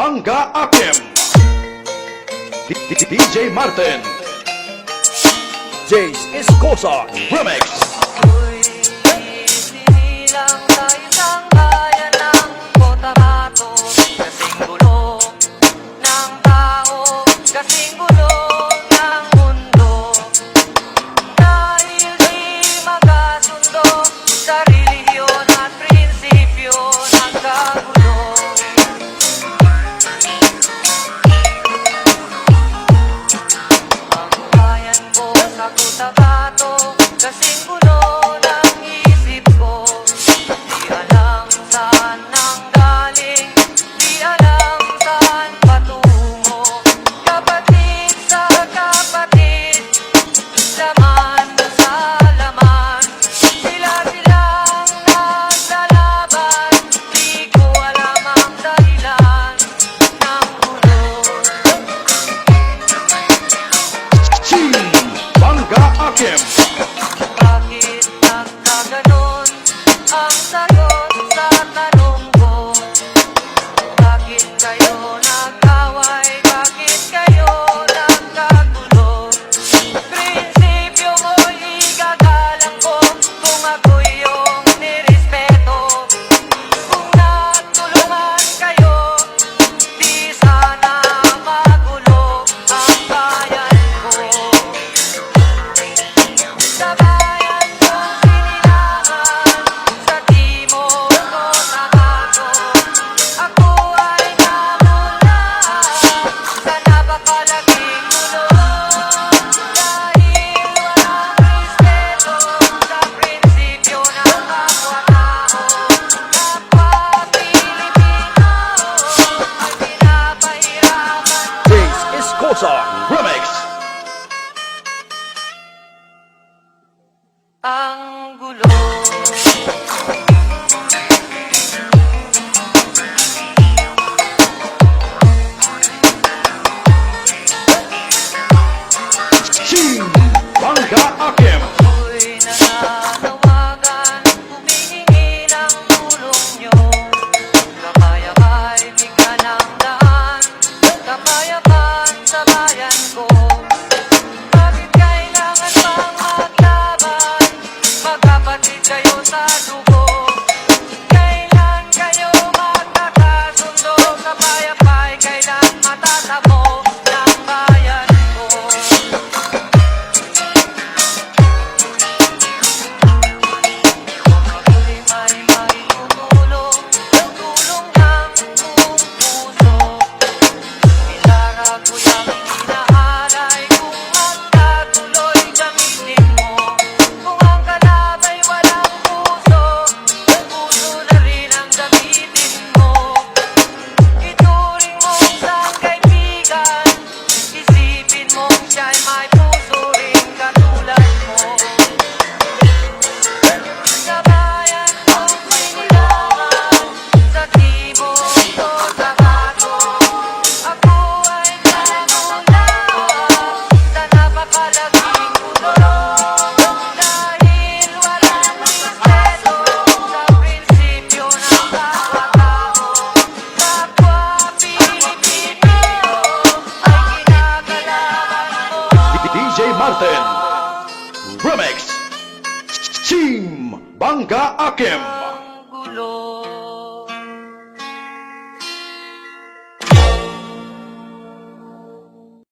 Bangga Akim, DJ Martin, Jace Escosa Remix. Ako'y sinilang sa isang bayan ng Cotabato. Kasing gulo ng tao, kasing gulo ng mundo. Dahil di magkasundo sa relihiyon at prinsipyo ng kagulo. Ang bayan ko sa Cotabato, kasing gulo ng isip ko. Di alam saan nang galing, di alam saan patungo. Kapatid sa kapatid, laman sa laman, sila-silang naglalaban. Di ko alam ang dahilan ng gulo. Team Bangga Akim, Bakit nagkaganon ang sagot sa tanong ko? Bakit kayo nag-away? Bakit kayo nagkagulo? Prinsipyo mo'y igagalang ko kung ako'y iyong nirespeto. Kung nagtulungan kayo, di sana magulo ang bayan ko. Sa bayan kong sinilangan, sa timog ko Cotabato, ako ay namulaan sa napakalaking gulo. Dahil walang respeto sa prinsipyo ng kapwa-tao, kapwa Pilipino ay pinapahirapan mo. Jace Escosa Remix. Ang gulo. Team Bangga Akim, Ako'y nananawagan, humihingi ng tulong nyo. Kapayapa'y bigyan ng daan, kapayapaan sa bayan ko. Bakit kailangan pang maglaban? Magkapatid kayo sa dugo. Kailan kayo magkakasundo? Kapayapa'y kailan matatamo ng bayan ko. Ako'y may maitutulong, tulong ng buong puso. Ilara ko yung inaalay, kung magkatuloy gamitin mo. Kung ang kalabay walang puso, ang puso na rin ang gamitin mo. Ituring mo isang kaibigan, isipin mong siya'y may puso rin katulad mo. Sa bayan kong sinilangan, sa timog Cotabato, ako ay namulaan sa napakalaking gulo. Dahil walang respeto sa prinsipyo ng kapwa-tao, kapwa Pilipino ay kinakalaban mo. DJ Martin Remix. Team Bangga Akim.